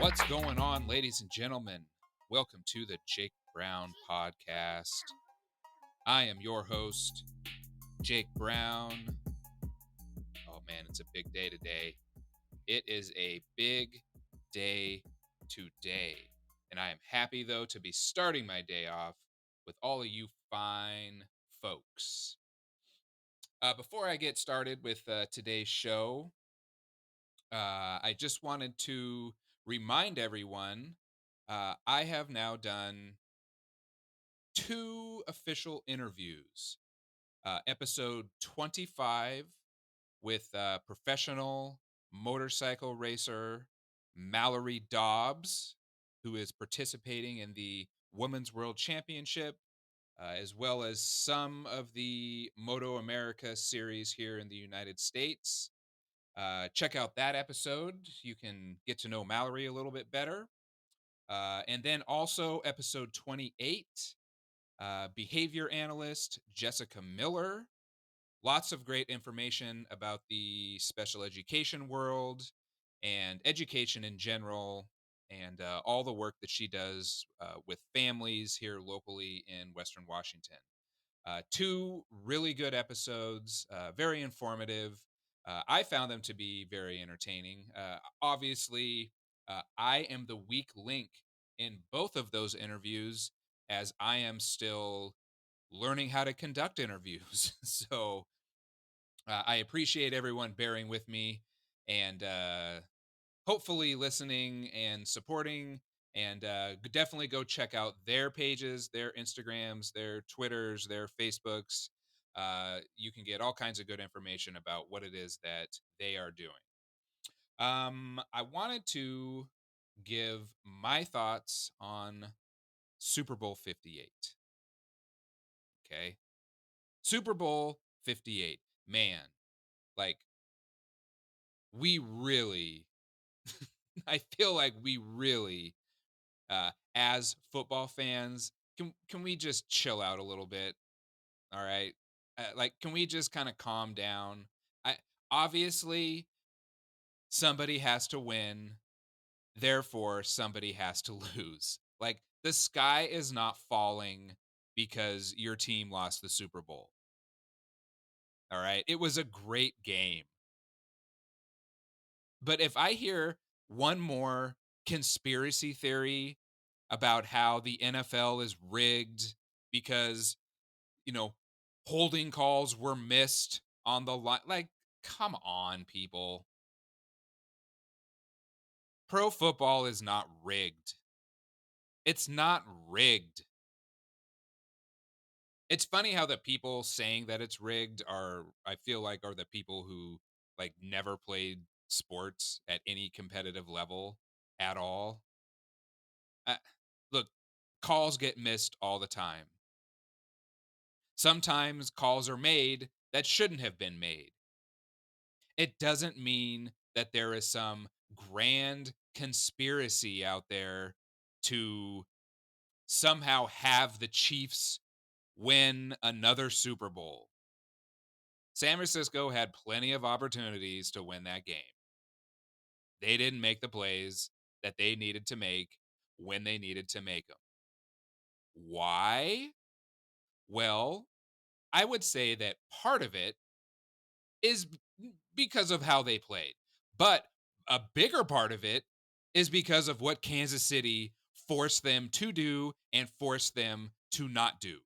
What's going on, ladies and gentlemen? Welcome to the Jake Brown Podcast. I am your host, Jake Brown. Oh man, it's a big day today. It is a big day today. And I am happy, though, to be starting my day off with all of you fine folks. Before I get started with today's show, I just wanted to remind everyone I have now done two official interviews. Episode 25 with professional motorcycle racer Mallory Dobbs, who is participating in the Women's World Championship, as well as some of the Moto America series here in the United States. Check out that episode. You can get to know Mallory a little bit better. And then also episode 28, behavior analyst Jessica Miller. Lots of great information about the special education world and education in general, and all the work that she does with families here locally in Western Washington. Two really good episodes, very informative. I found them to be very entertaining. Obviously, I am the weak link in both of those interviews, as I am still learning how to conduct interviews. So I appreciate everyone bearing with me and hopefully listening and supporting. And definitely go check out their pages, their Instagrams, their Twitters, their Facebooks. You can get all kinds of good information about what it is that they are doing. I wanted to give my thoughts on Super Bowl 58. Okay. Super Bowl 58. Man, like, we really, I feel like we really, as football fans, can we just chill out a little bit? All right. Like, can we just kind of calm down? I Obviously somebody has to win, therefore somebody has to lose. Like, the sky is not falling because your team lost the Super Bowl. All right. It was a great game. But if I hear one more conspiracy theory about how the NFL is rigged because, you know, holding calls were missed on the line, like, come on, people. Pro football is not rigged. It's not rigged. It's funny how the people saying that it's rigged are, I feel like, are the people who like never played sports at any competitive level at all. Uh, Look, calls get missed all the time. Sometimes calls are made that shouldn't have been made. It doesn't mean that there is some grand conspiracy out there to somehow have the Chiefs win another Super Bowl. San Francisco had plenty of opportunities to win that game. They didn't make the plays that they needed to make when they needed to make them. Why? Well, I would say that part of it is because of how they played. But a bigger part of it is because of what Kansas City forced them to do and forced them to not do.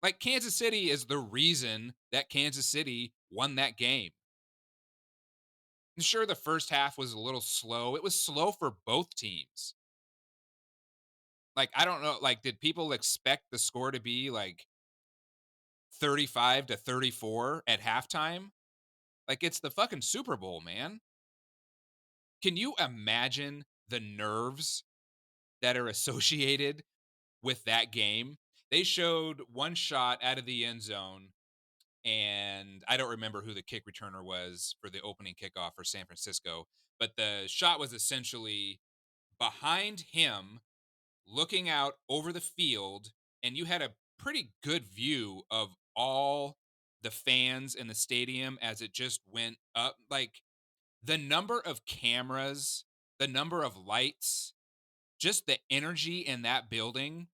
Like, Kansas City is the reason that Kansas City won that game. Sure, the first half was a little slow. It was slow for both teams. Like, I don't know, like, did people expect the score to be like 35-34 at halftime? Like, it's the fucking Super Bowl, man. Can you imagine the nerves that are associated with that game? They showed one shot out of the end zone, and I don't remember who the kick returner was for the opening kickoff for San Francisco, but the shot was essentially behind him, looking out over the field, and you had a pretty good view of all the fans in the stadium as it just went up. Like, The number of cameras, the number of lights, just the energy in that building,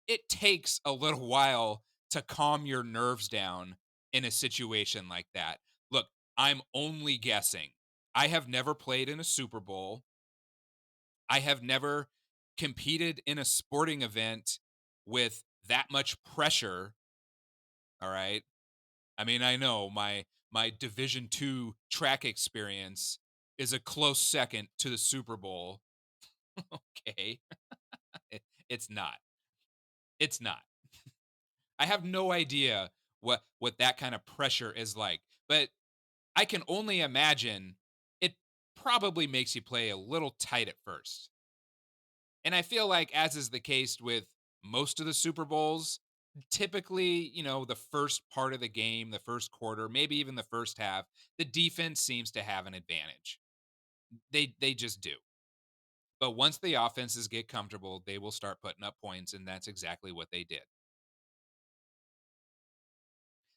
it takes a little while to calm your nerves down in a situation like that. Look, I'm only guessing. I have never played in a Super Bowl. I have never competed in a sporting event with that much pressure, all right? I mean, I know my Division 2 track experience is a close second to the Super Bowl. Okay. It, it's not. It's not. I have no idea what that kind of pressure is like, but I can only imagine it probably makes you play a little tight at first. And I feel like, as is the case with most of the Super Bowls, typically, the first part of the game, the first quarter, maybe even the first half, the defense seems to have an advantage. They just do. But once the offenses get comfortable, they will start putting up points, and that's exactly what they did.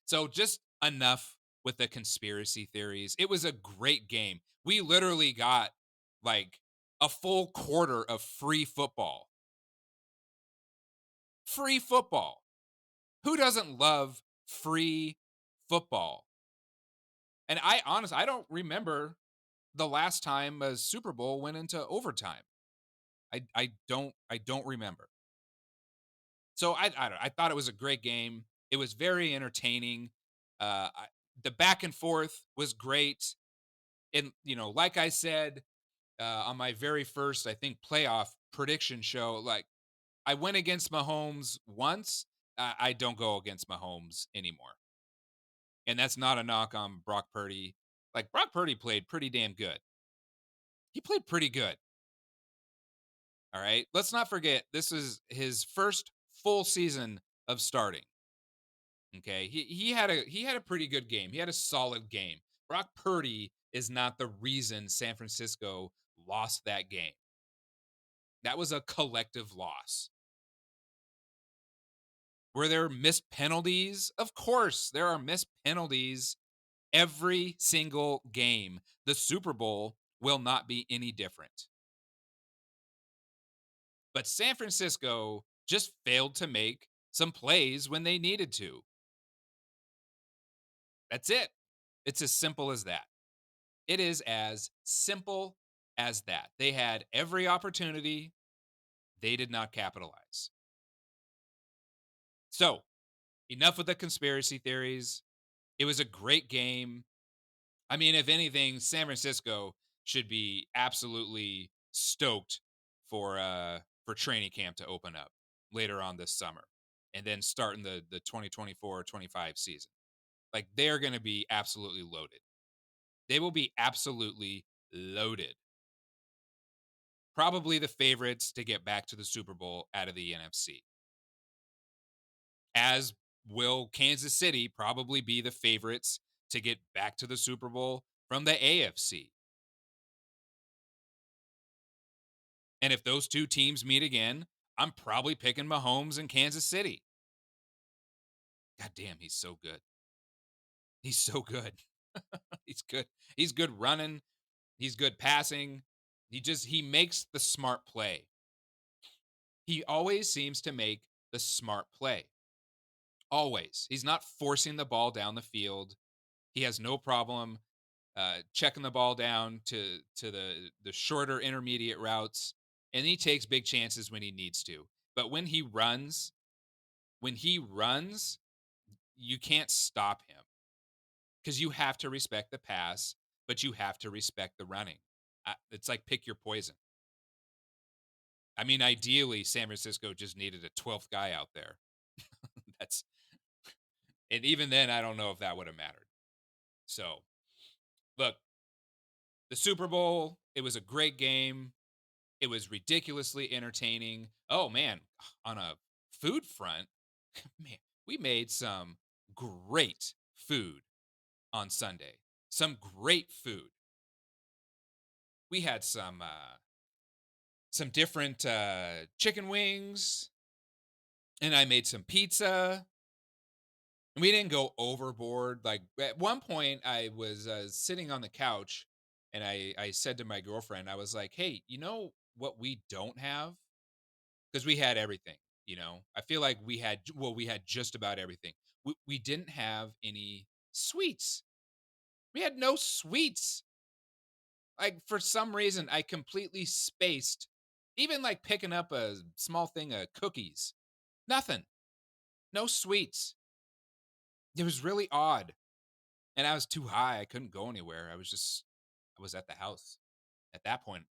So just enough with the conspiracy theories. It was a great game. We literally got like a full quarter of free football. Free football. Who doesn't love free football? And I don't remember the last time a Super Bowl went into overtime. I don't remember. So I thought it was a great game. It was very entertaining. The back and forth was great. And like I said, on my very first, I think, playoff prediction show, like, I went against Mahomes once. I don't go against Mahomes anymore. And that's not a knock on Brock Purdy. Like, Brock Purdy played pretty damn good. He played pretty good. All right. Let's not forget, this is his first full season of starting. Okay. He had a pretty good game. He had a solid game. Brock Purdy is not the reason San Francisco lost that game. That was a collective loss. Were there missed penalties? Of course, there are missed penalties every single game. The Super Bowl will not be any different. But San Francisco just failed to make some plays when they needed to. That's it. It's as simple as that. It is as simple as that. They had every opportunity, they did not capitalize. So, enough with the conspiracy theories. It was a great game. I mean, if anything, San Francisco should be absolutely stoked for training camp to open up later on this summer and then starting the 2024-25 season. Like, they're going to be absolutely loaded. They will be absolutely loaded. Probably the favorites to get back to the Super Bowl out of the NFC. As will Kansas City probably be the favorites to get back to the Super Bowl from the AFC. And if those two teams meet again, I'm probably picking Mahomes in Kansas City. God damn, he's so good. He's so good. He's good. He's good running. He's good passing. He makes the smart play. He always seems to make the smart play. Always. He's not forcing the ball down the field. He has no problem checking the ball down to the shorter intermediate routes, and he takes big chances when he needs to. But when he runs, you can't stop him because you have to respect the pass, but you have to respect the running. It's like pick your poison. I mean, ideally, San Francisco just needed a 12th guy out there. That's and even then, I don't know if that would have mattered. So, look, the Super Bowl, it was a great game. It was ridiculously entertaining. Oh man, on a food front, man, we made some great food on Sunday. Some great food. We had some different chicken wings, and I made some pizza. And we didn't go overboard. Like, at one point, I was sitting on the couch And I said to my girlfriend, I was like, "Hey, you know what we don't have?" Because we had everything. I feel like we had just about everything. We didn't have any sweets. We had no sweets. Like, for some reason, I completely spaced. Even like picking up a small thing of cookies. Nothing. No sweets. It was really odd. And I was too high. I couldn't go anywhere. I was at the house. At that point,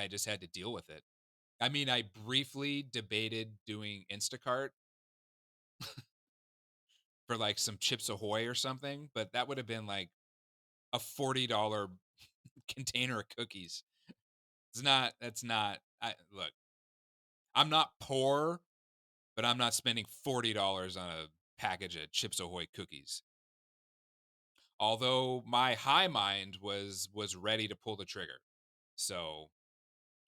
I just had to deal with it. I mean, I briefly debated doing Instacart for like some Chips Ahoy or something, but that would have been like a $40 container of cookies. That's not, look, I'm not poor, but I'm not spending $40 on a package of Chips Ahoy cookies. Although my high mind was ready to pull the trigger. So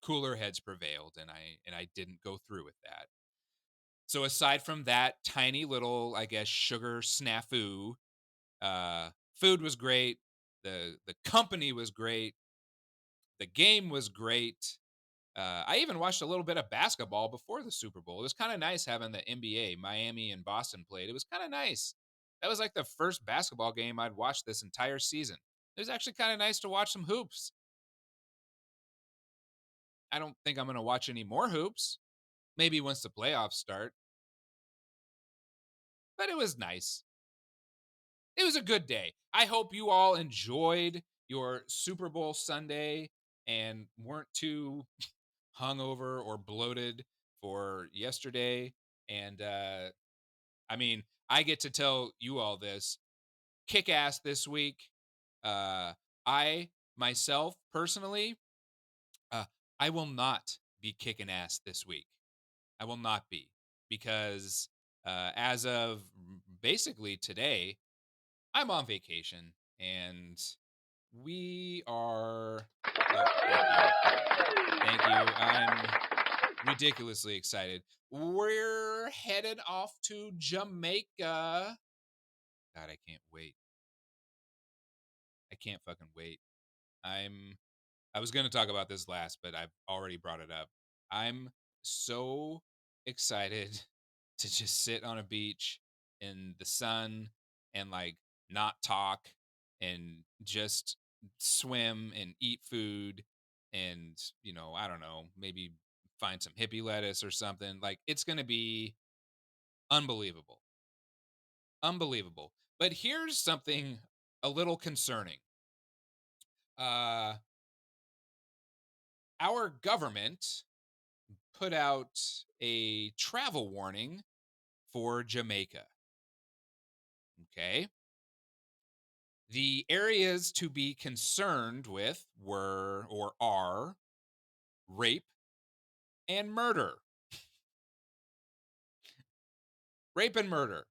cooler heads prevailed, and I didn't go through with that. So aside from that tiny little, I guess, sugar snafu, food was great. The company was great. The game was great. I even watched a little bit of basketball before the Super Bowl. It was kind of nice having the NBA, Miami and Boston played. It was kind of nice. That was like the first basketball game I'd watched this entire season. It was actually kind of nice to watch some hoops. I don't think I'm going to watch any more hoops. Maybe once the playoffs start, but it was nice. It was a good day. I hope you all enjoyed your Super Bowl Sunday and weren't too hungover or bloated for yesterday. And I mean, I get to tell you all this. Kick ass this week. Uh, I myself personally, uh, I will not be kicking ass this week. I will not be because as of basically today, I'm on vacation and we are. Oh, thank you. Thank you. I'm ridiculously excited. We're headed off to Jamaica. God, I can't wait. I can't fucking wait. I'm I was going to talk about this last, but I've already brought it up. I'm so excited to just sit on a beach in the sun and like not talk and just swim and eat food and, I don't know, maybe find some hippie lettuce or something. Like, it's going to be unbelievable. Unbelievable. But here's something a little concerning. Uh our government put out a travel warning for Jamaica. Okay. The areas to be concerned with were or are rape and murder. Rape and murder.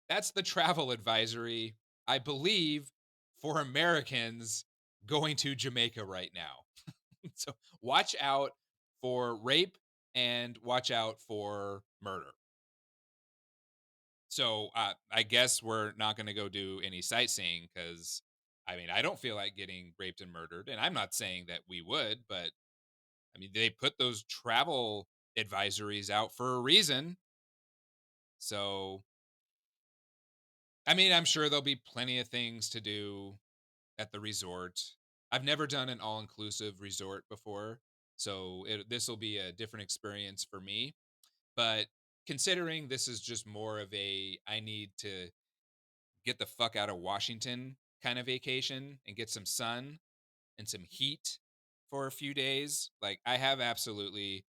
That's the travel advisory, I believe, for Americans going to Jamaica right now. So watch out for rape and watch out for murder. So I guess we're not going to go do any sightseeing because I mean, I don't feel like getting raped and murdered. And I'm not saying that we would, but I mean, they put those travel advisories out for a reason. So, I mean, I'm sure there'll be plenty of things to do at the resort. I've never done an all inclusive resort before. So, this will be a different experience for me. But considering this is just more of I need to get the fuck out of Washington kind of vacation and get some sun and some heat for a few days. Like, I have absolutely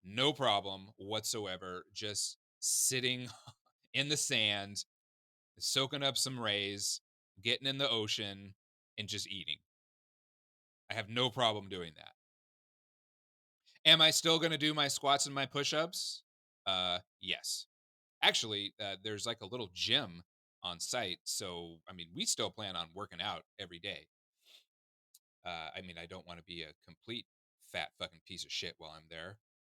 no problem whatsoever just sitting in the sand, soaking up some rays, getting in the ocean, and just eating. I have no problem doing that. Am I still going to do my squats and my push-ups? Yes. Actually, there's like a little gym on site, so I mean, we still plan on working out every day. I mean, I don't want to be a complete fat fucking piece of shit while I'm there.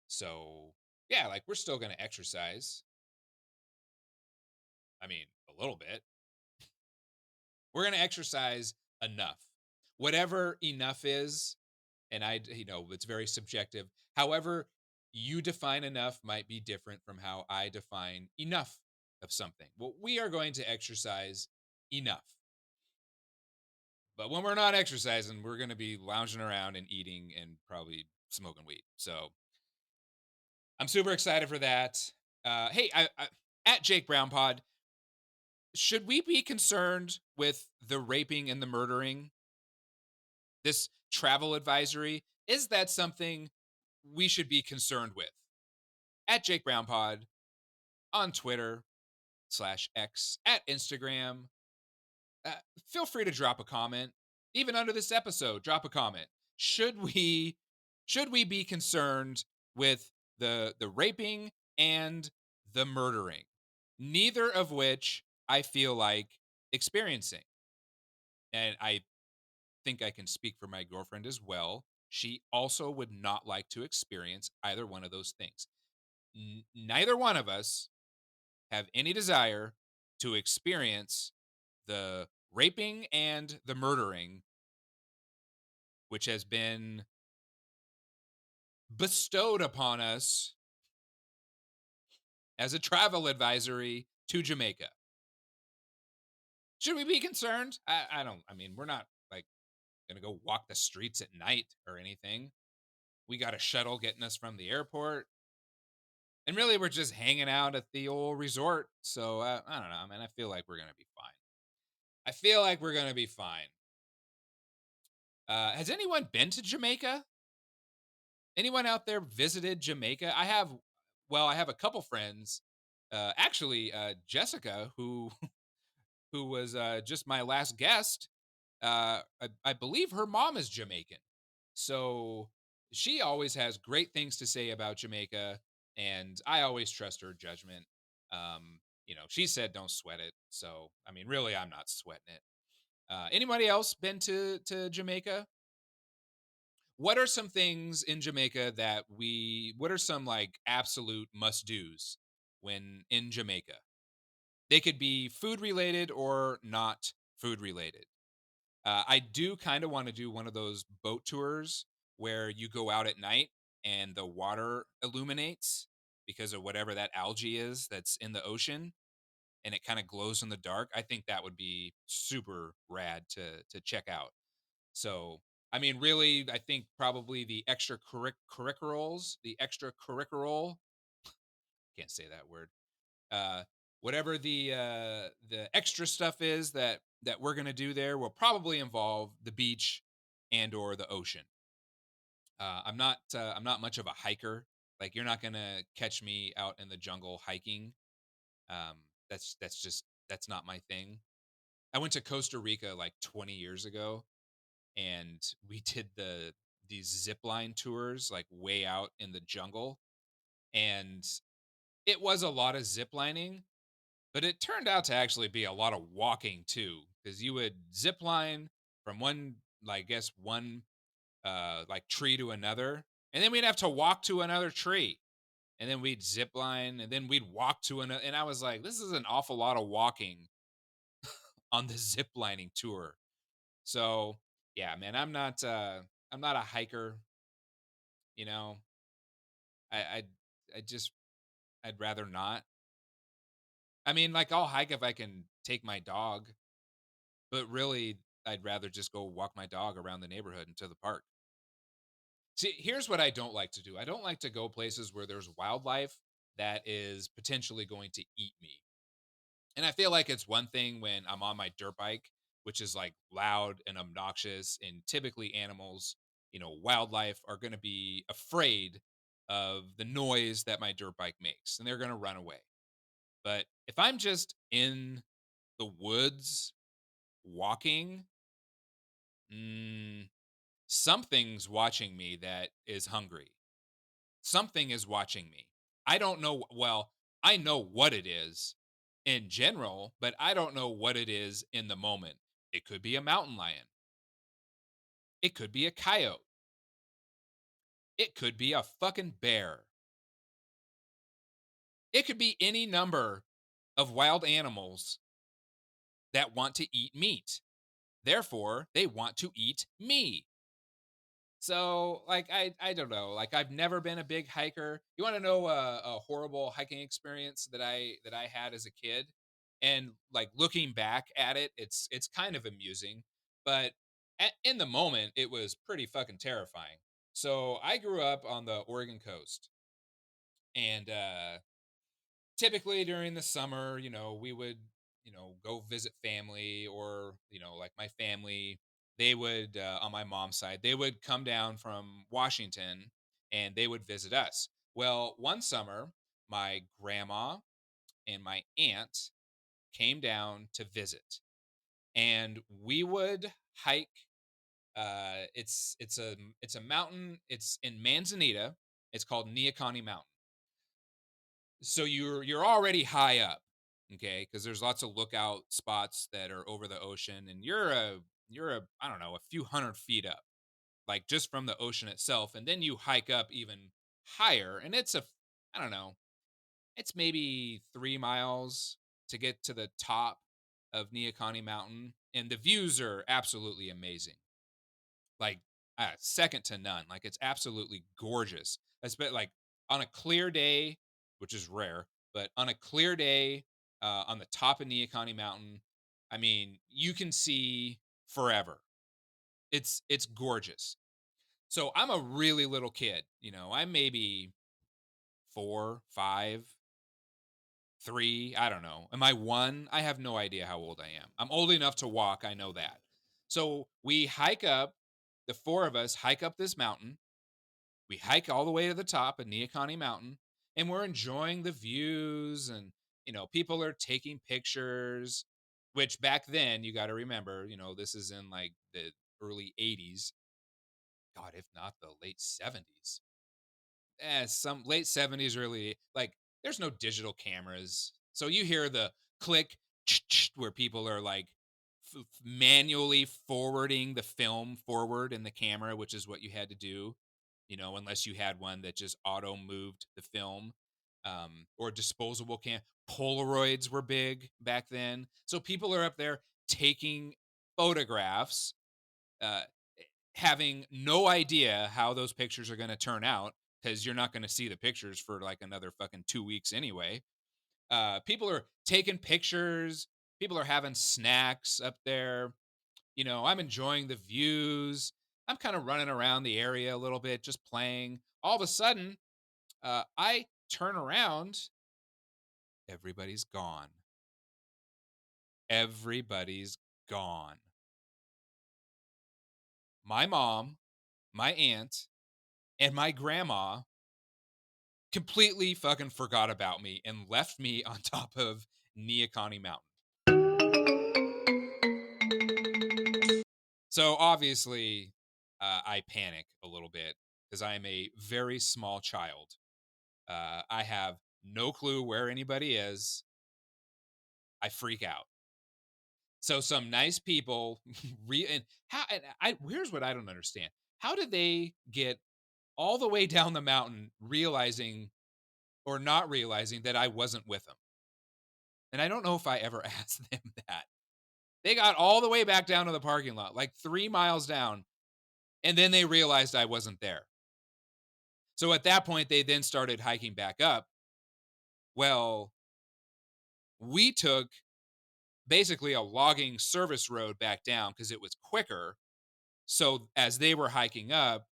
So, yeah, like we're still going to exercise. I mean, a little bit. We're going to exercise enough. whatever enough is, and it's very subjective. However, you define enough might be different from how I define enough of something. Well, we are going to exercise enough. But when we're not exercising, we're going to be lounging around and eating and probably smoking weed. So I'm super excited for that. Hey, at Jake Brown Pod, should we be concerned with the raping and the murdering? This travel advisory, is that something we should be concerned with? At Jake Brown Pod on Twitter / X, at Instagram. Uh, Feel free to drop a comment. Even under this episode, drop a comment. Should we be concerned with the raping and the murdering? Neither of which I feel like experiencing. And I think I can speak for my girlfriend as well. She also would not like to experience either one of those things. Neither one of us have any desire to experience the raping and the murdering, which has been bestowed upon us as a travel advisory to Jamaica. Should we be concerned? I don't. I mean, we're not like going to go walk the streets at night or anything. We got a shuttle getting us from the airport. And really, we're just hanging out at the old resort. So I don't know. I mean, I feel like we're going to be fine. I feel like we're going to be fine. Has anyone been to Jamaica? Anyone out there visited Jamaica? I have a couple friends. Actually, Jessica, who who was just my last guest. I believe her mom is Jamaican, so she always has great things to say about Jamaica, and I always trust her judgment. She said don't sweat it, so I mean, really, I'm not sweating it. Anybody else been to Jamaica? What are some things in Jamaica what are some like absolute must do's when in Jamaica? They could be food related or not food related. I do kind of want to do one of those boat tours where you go out at night and the water illuminates because of whatever that algae is that's in the ocean, and it kind of glows in the dark. I think that would be super rad to check out. So, I mean, really, I think probably the extracurricular, can't say that word. Uh, Whatever the extra stuff is that we're gonna do there will probably involve the beach and or the ocean. I'm not much of a hiker. Like you're not gonna catch me out in the jungle hiking. Um, that's not my thing. I went to Costa Rica like 20 years ago, and we did these zip line tours like way out in the jungle, and it was a lot of zip lining, but it turned out to actually be a lot of walking too, because you would zip line from one, like, I guess one like tree to another, and then we'd have to walk to another tree, and then we'd zip line, and then we'd walk to another. And I was like, this is an awful lot of walking on the zip lining tour. So yeah, man, I'm not a hiker. You know, I I I just I'd rather not. I mean, like I'll hike if I can take my dog, but really I'd rather just go walk my dog around the neighborhood into the park. See, here's what I don't like to do. I don't like to go places where there's wildlife that is potentially going to eat me. And I feel like it's one thing when I'm on my dirt bike, which is like loud and obnoxious, and typically animals, wildlife are going to be afraid of the noise that my dirt bike makes and they're going to run away. But if I'm just in the woods walking, mm, something's watching me that is hungry. Something is watching me. I don't know. Well, I know what it is in general, but I don't know what it is in the moment. It could be a mountain lion. It could be a coyote. It could be a fucking bear. It could be any number of wild animals that want to eat meat. Therefore, they want to eat me. So, like, I don't know. Like, I've never been a big hiker. You want to know a horrible hiking experience that I had as a kid, and like looking back at it, it's kind of amusing, but in the moment, it was pretty fucking terrifying. So, I grew up on the Oregon coast, and typically during the summer, we would, go visit family, or, like my family, they would, on my mom's side, they would come down from Washington and they would visit us. Well, one summer, my grandma and my aunt came down to visit, and we would hike. It's a mountain. It's in Manzanita. It's called Neoconi Mountain. So you're already high up, okay? Because there's lots of lookout spots that are over the ocean, and you're a I don't know, a few hundred feet up, like just from the ocean itself, and then you hike up even higher, and I don't know, it's maybe 3 miles to get to the top of Neoconi Mountain, and the views are absolutely amazing, like second to none. Like, it's absolutely gorgeous. Like on a clear day, which is rare, but on a clear day, on the top of Neoconi Mountain, I mean, you can see forever. It's gorgeous. So I'm a really little kid. I'm maybe 4, 5, 3. I don't know. Am I 1? I have no idea how old I am. I'm old enough to walk. I know that. So we hike up. The four of us hike up this mountain. We hike all the way to the top of Neoconi Mountain, and we're enjoying the views, and people are taking pictures, which back then, you got to remember, this is in like the early 80s, god, if not the late 70s. Some late 70s, early, like, there's no digital cameras. So you hear the click where people are like manually forwarding the film forward in the camera, which is what you had to do, unless you had one that just auto moved the film, or disposable Polaroids were big back then. So people are up there taking photographs, uh, having no idea how those pictures are going to turn out, because you're not going to see the pictures for like another fucking 2 weeks anyway. People are taking pictures. People are having snacks up there. I'm enjoying the views. I'm kind of running around the area a little bit, just playing. All of a sudden, I turn around. Everybody's gone. Everybody's gone. My mom, my aunt, and my grandma completely fucking forgot about me and left me on top of Neoconi Mountain. So obviously, I panic a little bit because I am a very small child. I have no clue where anybody is. I freak out. So some nice people, and how? And here's what I don't understand: how did they get all the way down the mountain, realizing or not realizing that I wasn't with them? And I don't know if I ever asked them that. They got all the way back down to the parking lot, like 3 miles down, and then they realized I wasn't there. So at that point, they then started hiking back up. Well, we took basically a logging service road back down because it was quicker. So as they were hiking up,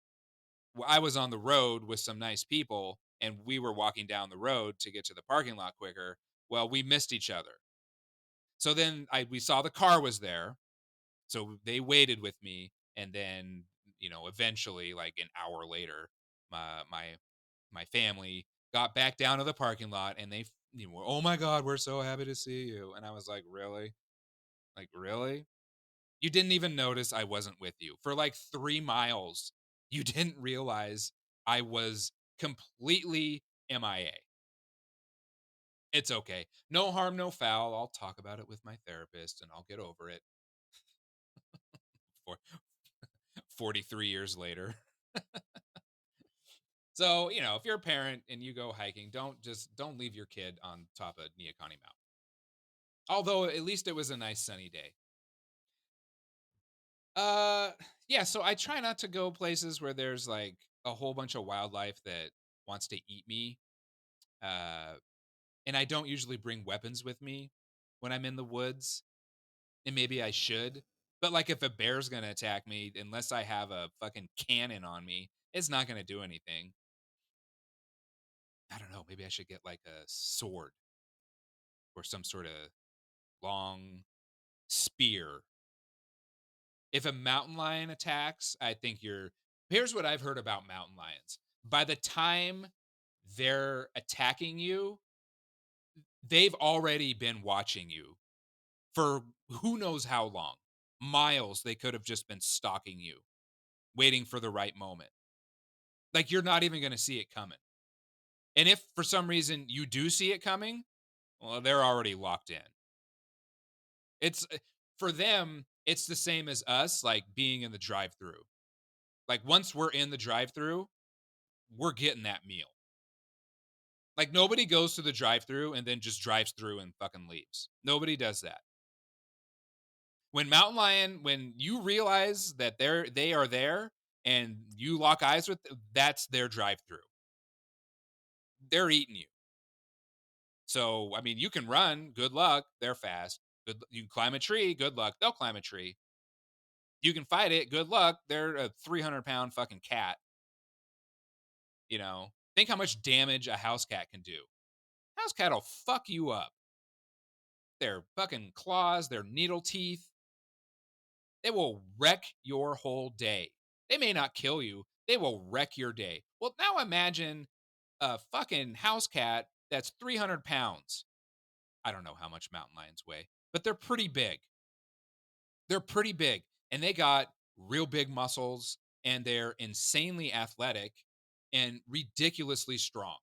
I was on the road with some nice people, and we were walking down the road to get to the parking lot quicker. Well, we missed each other. So then we saw the car was there. So they waited with me, and then, eventually, like an hour later, my family got back down to the parking lot, and were, oh my god, we're so happy to see you. And I was like, really? Like, really? You didn't even notice I wasn't with you for like 3 miles. You didn't realize I was completely MIA. It's okay. No harm, no foul. I'll talk about it with my therapist and I'll get over it for 43 years later. So, if you're a parent and you go hiking, don't leave your kid on top of Neoconi Mountain. Although at least it was a nice sunny day. Uh, yeah, so I try not to go places where there's like a whole bunch of wildlife that wants to eat me. Uh, and I don't usually bring weapons with me when I'm in the woods, and maybe I should. But like if a bear's gonna attack me, unless I have a fucking cannon on me, it's not gonna do anything. I don't know. Maybe I should get like a sword or some sort of long spear. If a mountain lion attacks, I think you're. Here's what I've heard about mountain lions. By the time they're attacking you, they've already been watching you for who knows how long. Miles, they could have just been stalking you, waiting for the right moment. Like you're not even going to see it coming. And if for some reason you do see it coming, well, they're already locked in. It's for them, it's the same as us, like being in the drive through. Like once we're in the drive through, we're getting that meal. Like nobody goes to the drive through and then just drives through and fucking leaves. Nobody does that. When Mountain Lion, when you realize that they are there and you lock eyes with that's their drive through. They're eating you. So, I mean, you can run, good luck, they're fast. Good, you can climb a tree, good luck, they'll climb a tree. You can fight it, good luck, they're a 300-pound fucking cat, you know. Think how much damage a house cat can do. House cat will fuck you up. Their fucking claws, their needle teeth, they will wreck your whole day. They may not kill you, they will wreck your day. Well, now imagine a fucking house cat that's 300 pounds. I don't know how much mountain lions weigh, but they're pretty big. They're pretty big and they got real big muscles and they're insanely athletic and ridiculously strong.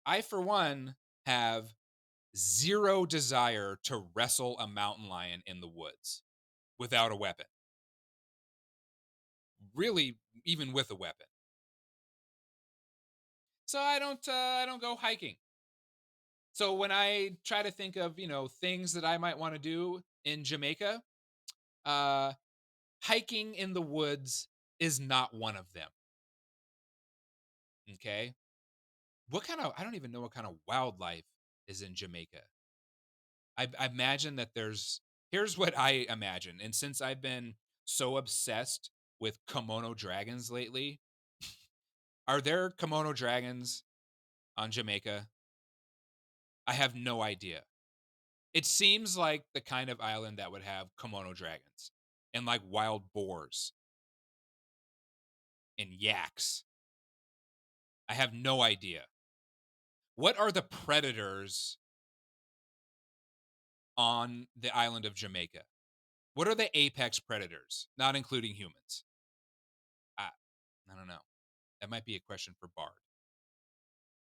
I, for one, have zero desire to wrestle a mountain lion in the woods without a weapon. Really, even with a weapon. So I don't go hiking. So when I try to think of, things that I might want to do in Jamaica, uh hiking in the woods is not one of them. Okay? I don't even know what kind of wildlife is in Jamaica. I imagine that here's what I imagine. And since I've been so obsessed with kimono dragons lately, are there kimono dragons on Jamaica? I have no idea. It seems like the kind of island that would have kimono dragons and like wild boars and yaks. I have no idea. What are the predators on the island of Jamaica? What are the apex predators, not including humans? I, I don't know. That might be a question for Bard.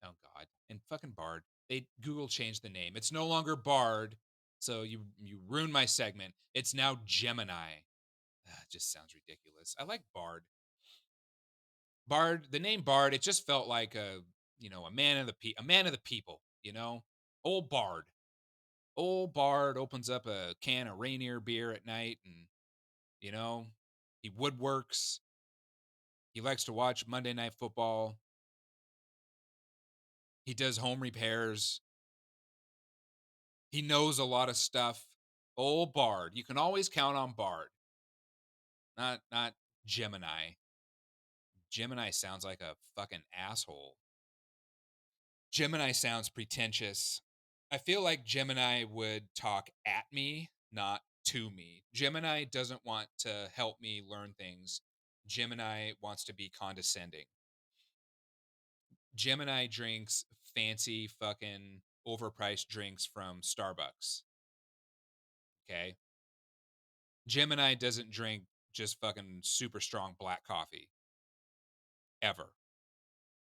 Oh God, and fucking Bard. They Google changed the name. It's no longer Bard, so you ruined my segment. It's now Gemini. It just sounds ridiculous. I like Bard. Bard. The name Bard. It just felt like a man of a man of the people. Old Bard. Old Bard opens up a can of Rainier beer at night, and you know he woodworks. He likes to watch Monday Night Football. He does home repairs. He knows a lot of stuff. Old Bard. You can always count on Bard. Not Gemini. Gemini sounds like a fucking asshole. Gemini sounds pretentious. I feel like Gemini would talk at me, not to me. Gemini doesn't want to help me learn things. Gemini wants to be condescending. Gemini drinks fancy fucking overpriced drinks from Starbucks. Okay. Gemini doesn't drink just fucking super strong black coffee ever.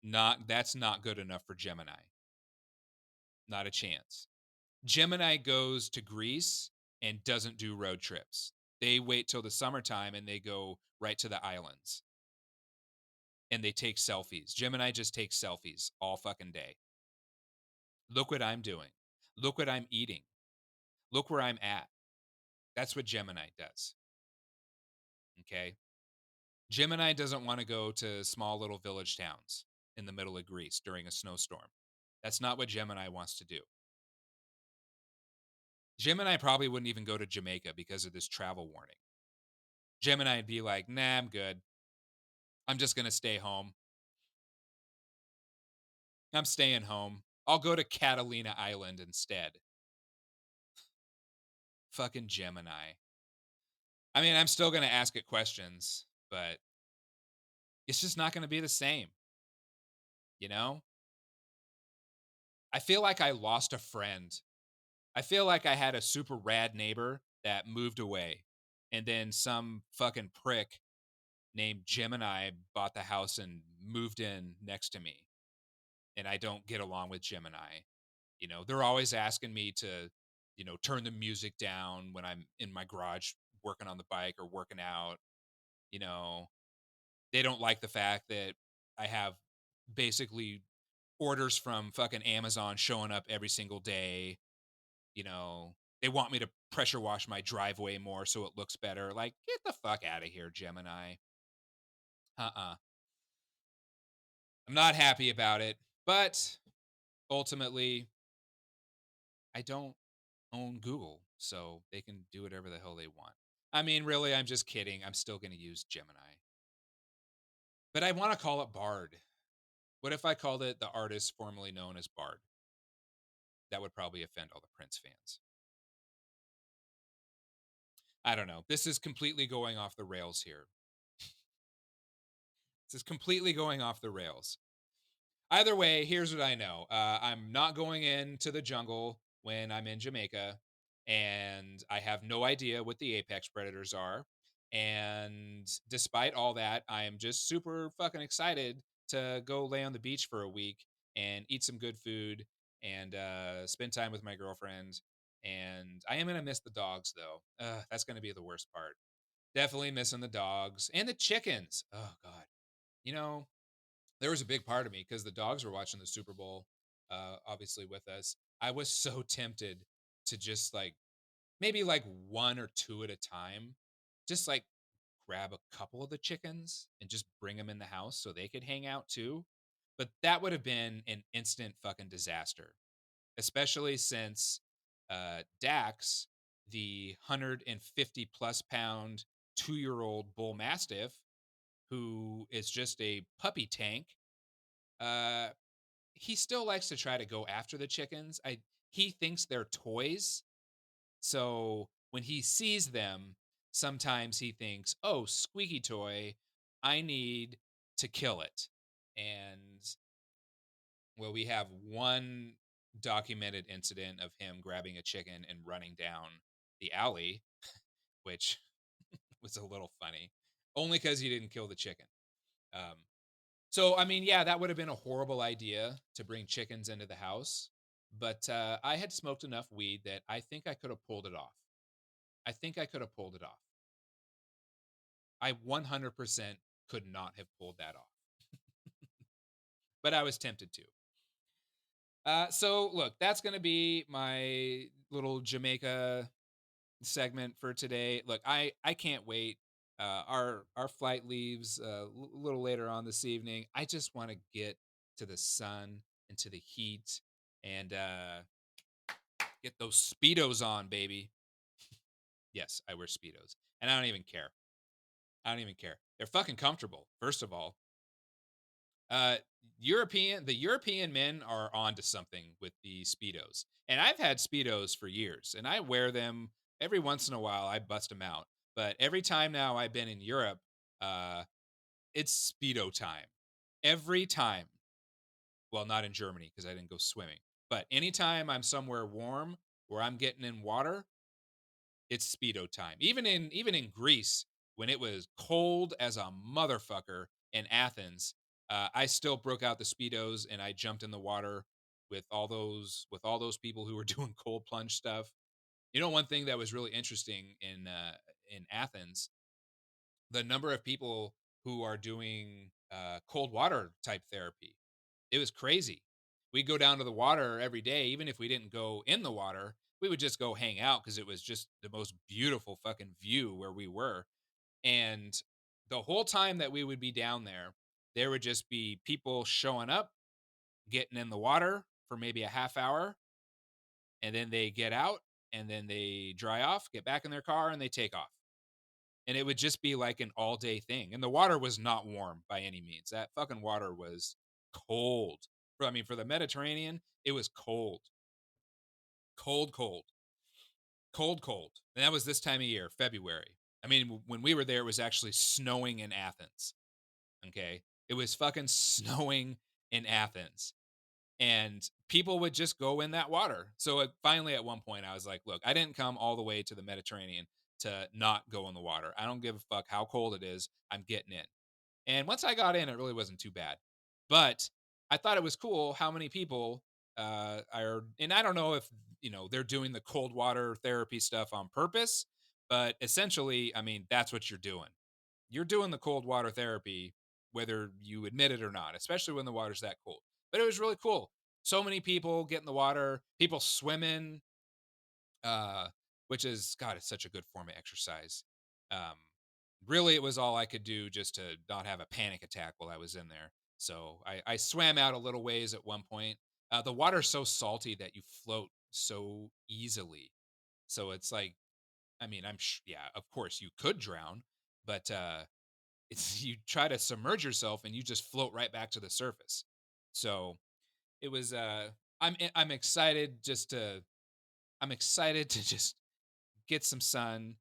That's not good enough for Gemini. Not a chance. Gemini goes to Greece and doesn't do road trips. They wait till the summertime and they go right to the islands and they take selfies. Gemini just takes selfies all fucking day. Look what I'm doing. Look what I'm eating. Look where I'm at. That's what Gemini does. Okay. Gemini doesn't want to go to small little village towns in the middle of Greece during a snowstorm. That's not what Gemini wants to do. Gemini probably wouldn't even go to Jamaica because of this travel warning. Gemini would be like, nah, I'm good. I'm just going to stay home. I'm staying home. I'll go to Catalina Island instead. Fucking Gemini. I mean, I'm still going to ask it questions, but it's just not going to be the same, you know? I feel like I lost a friend. I feel like I had a super rad neighbor that moved away, and then some fucking prick named Gemini bought the house and moved in next to me, and I don't get along with Gemini. They're always asking me to, turn the music down when I'm in my garage working on the bike or working out. You know, they don't like the fact that I have basically orders from fucking Amazon showing up every single day. You know, they want me to pressure wash my driveway more so it looks better. Like, get the fuck out of here, Gemini. Uh-uh. I'm not happy about it, but ultimately, I don't own Google, so they can do whatever the hell they want. I mean, really, I'm just kidding. I'm still going to use Gemini. But I want to call it Bard. What if I called it the artist formerly known as Bard? That would probably offend all the Prince fans. I don't know. This is completely going off the rails here. This is completely going off the rails. Either way, here's what I know. I'm not going into the jungle when I'm in Jamaica, and I have no idea what the apex predators are. And despite all that, I am just super fucking excited to go lay on the beach for a week and eat some good food and spend time with my girlfriend. And I am going to miss the dogs, though. That's going to be the worst part. Definitely missing the dogs and the chickens. Oh, God. You know, there was a big part of me because the dogs were watching the Super Bowl, obviously with us. I was so tempted to just like maybe like one or two at a time, just like grab a couple of the chickens and just bring them in the house so they could hang out too. But that would have been an instant fucking disaster, especially since Dax, the 150 plus pound 2-year old bull mastiff, who is just a puppy tank, uh, he still likes to try to go after the chickens. He thinks they're toys. So when he sees them, sometimes he thinks, "Oh, squeaky toy, I need to kill it." And well, we have one documented incident of him grabbing a chicken and running down the alley, which was a little funny, only because he didn't kill the chicken. Um, So, I mean, yeah, that would have been a horrible idea to bring chickens into the house, but I had smoked enough weed that I think I could have pulled it off. I think I could have pulled it off. I 100% could not have pulled that off, but I was tempted to. So, look, that's going to be my little Jamaica segment for today. Look, I can't wait. Our flight leaves a little later on this evening. I just want to get to the sun and to the heat and get those speedos on, baby. Yes, I wear speedos, and I don't even care. I don't even care. They're fucking comfortable. First of all, uh, the European men are onto something with the speedos, and I've had speedos for years, and I wear them every once in a while. I bust them out, but every time now I've been in Europe, uh, it's speedo time. Every time. Well, not in Germany because I didn't go swimming, but anytime I'm somewhere warm where I'm getting in water, it's speedo time. Even in Greece, when it was cold as a motherfucker in Athens, I still broke out the speedos and I jumped in the water with all those people who were doing cold plunge stuff. One thing that was really interesting in Athens, the number of people who are doing cold water type therapy. It was crazy. We'd go down to the water every day, even if we didn't go in the water. We would just go hang out because it was just the most beautiful fucking view where we were. And the whole time that we would be down there would just be people showing up, getting in the water for maybe a half hour, and then they get out and then they dry off, get back in their car, and they take off. And it would just be like an all day thing. And the water was not warm by any means. That fucking water was cold. I mean, for the Mediterranean, it was cold, cold, cold, cold, cold. And that was this time of year, February. I mean, when we were there, it was actually snowing in Athens. Okay. It was fucking snowing in Athens. And people would just go in that water. So finally, at one point, I was like, look, I didn't come all the way to the Mediterranean to not go in the water. I don't give a fuck how cold it is. I'm getting in. And once I got in, it really wasn't too bad. But I thought it was cool how many people are, and I don't know if, they're doing the cold water therapy stuff on purpose, but essentially, I mean, that's what you're doing. You're doing the cold water therapy, whether you admit it or not, especially when the water's that cold. But it was really cool. So many people get in the water, people swimming, uh, which is God, it's such a good form of exercise. Um, really, it was all I could do just to not have a panic attack while I was in there. So I swam out a little ways at one point. The water's so salty that you float so easily. So it's like, I mean, yeah, of course you could drown, but it's you try to submerge yourself and you just float right back to the surface. So it was. I'm excited just to. I'm excited to just get some sun,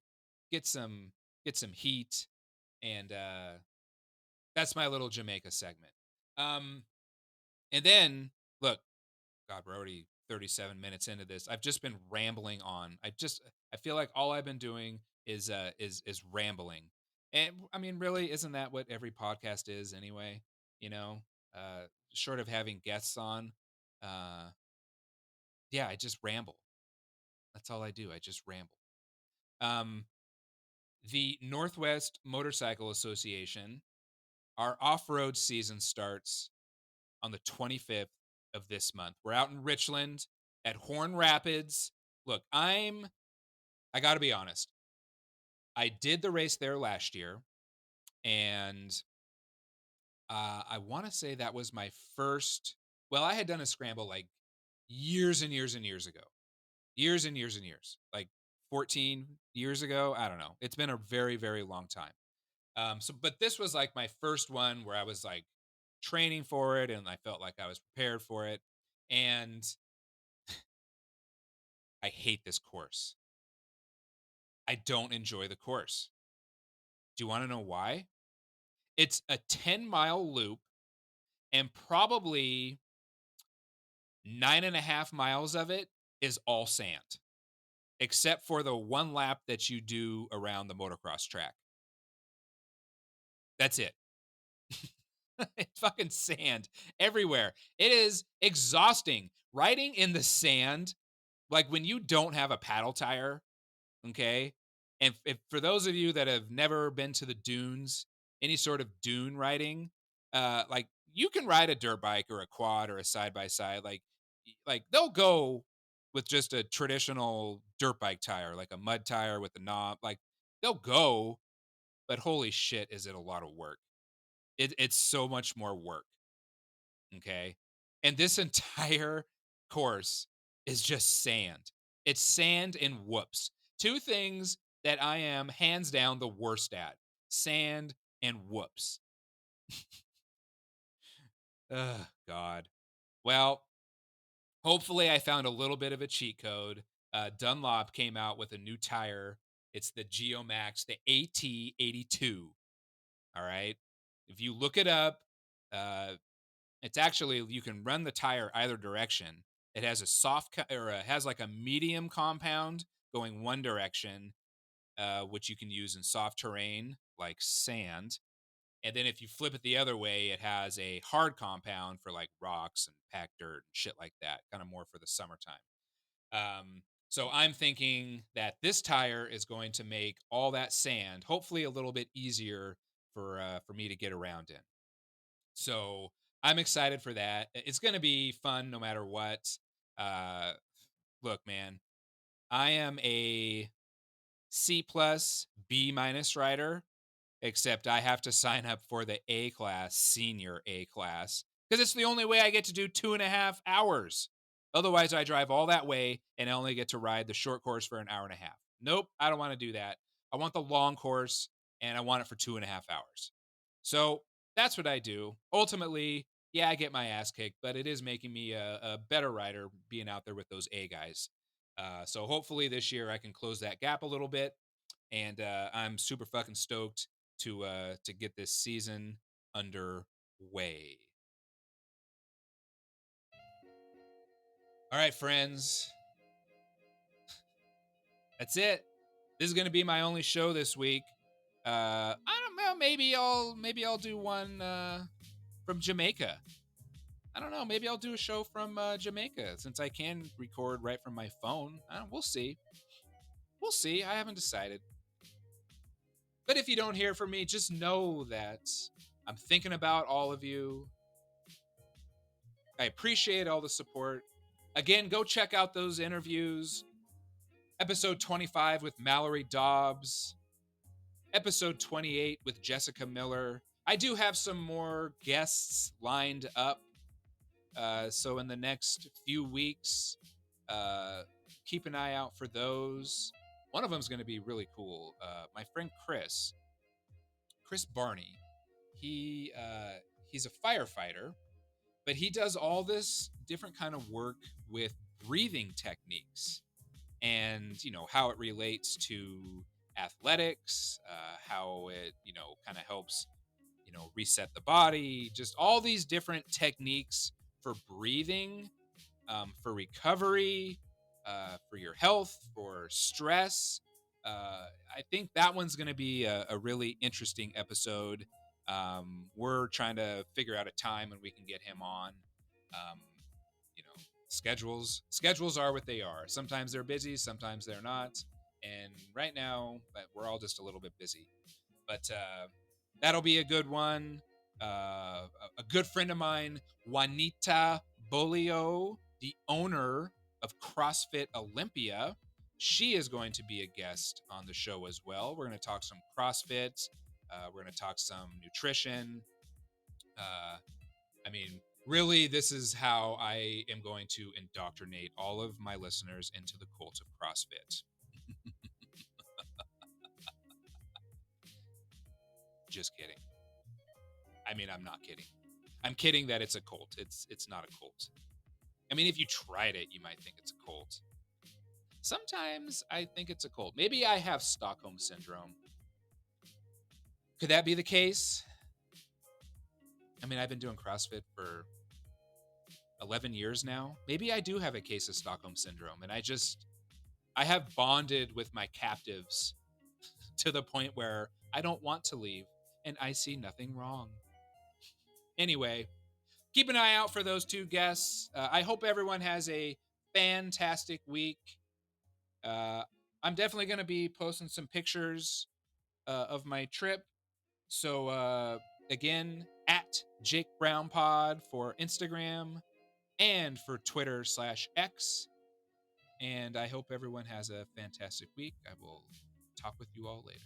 get some get some heat, and that's my little Jamaica segment. Um, and then look, God, we're already 37 minutes into this. I've just been rambling on. I feel like all I've been doing is rambling. And I mean, really, isn't that what every podcast is anyway? You know, short of having guests on, uh, yeah, I just ramble. That's all I do. I just ramble. Um, the Northwest Motorcycle Association, our off-road season starts on the 25th of this month. We're out in Richland at Horn Rapids. Look, I got to be honest. I did the race there last year and I want to say that was my first well, I had done a scramble like years and years and years ago. Years and years and years. Like 14 years ago, I don't know. It's been a very very long time. But this was like my first one where I was like training for it and I felt like I was prepared for it. And I hate this course. I don't enjoy the course. Do you want to know why? It's a 10-mile loop, and probably 9.5 miles of it is all sand, except for the one lap that you do around the motocross track. That's it. It's fucking sand everywhere. It is exhausting. Riding in the sand, like when you don't have a paddle tire. Okay. And if for those of you that have never been to the dunes, any sort of dune riding, like you can ride a dirt bike or a quad or a side by side. Like they'll go with just a traditional dirt bike tire, like a mud tire with a knob. Like they'll go, but holy shit, is it a lot of work? It's so much more work. Okay. And this entire course is just sand. It's sand and whoops. Two things that I am hands down the worst at: sand and whoops. Oh, God. Well, hopefully, I found a little bit of a cheat code. Dunlop came out with a new tire. It's the Geomax, the AT82. All right. If you look it up, uh, it's actually you can run the tire either direction. It has a or it has like a medium compound going one direction, which you can use in soft terrain like sand. And then if you flip it the other way, it has a hard compound for like rocks and packed dirt and shit like that, kind of more for the summertime. So I'm thinking that this tire is going to make all that sand hopefully a little bit easier for me to get around in. So I'm excited for that. It's going to be fun no matter what. Uh, Look, man, I am a C plus B minus rider. except I have to sign up for the A class, senior A class, because it's the only way I get to do 2.5 hours. Otherwise, I drive all that way and I only get to ride the short course for an hour and a half. Nope, I don't want to do that. I want the long course and I want it for 2.5 hours. So that's what I do. Ultimately, yeah, I get my ass kicked, but it is making me a better rider being out there with those A guys. So hopefully this year I can close that gap a little bit, and I'm super fucking stoked to get this season underway. All right, friends, that's it. This is gonna be my only show this week. I don't know. Maybe I'll do one from Jamaica. I don't know. Maybe I'll do a show from Jamaica since I can record right from my phone. We'll see. We'll see. I haven't decided. But if you don't hear from me, just know that I'm thinking about all of you. I appreciate all the support. Again, go check out those interviews. Episode 25 with Mallory Dobbs. Episode 28 with Jessica Miller. I do have some more guests lined up. So in the next few weeks, keep an eye out for those. One of them is going to be really cool. My friend Chris Barney. He's a firefighter, but he does all this different kind of work with breathing techniques, and how it relates to athletics, how it kind of helps reset the body, just all these different techniques for breathing, for recovery, for your health, for stress. I think that one's going to be a really interesting episode. We're trying to figure out a time when we can get him on. Um, you know, schedules are what they are. Sometimes they're busy, sometimes they're not. And right now, we're all just a little bit busy. But that'll be a good one. A good friend of mine, Juanita Bolio, the owner of CrossFit Olympia, she is going to be a guest on the show as well. We're going to talk some CrossFit. We're going to talk some nutrition. Uh, I mean, really, this is how I am going to indoctrinate all of my listeners into the cult of CrossFit. Just kidding. I mean, I'm not kidding. I'm kidding that it's a cult. It's not a cult. I mean, if you tried it, you might think it's a cult. Sometimes I think it's a cult. Maybe I have Stockholm syndrome. Could that be the case? I mean, I've been doing CrossFit for 11 years now. Maybe I do have a case of Stockholm syndrome, and I have bonded with my captives to the point where I don't want to leave, and I see nothing wrong. Anyway, keep an eye out for those two guests. I hope everyone has a fantastic week. I'm definitely going to be posting some pictures of my trip. So, again, at Jake Brown Pod for Instagram and for Twitter/X. And I hope everyone has a fantastic week. I will talk with you all later.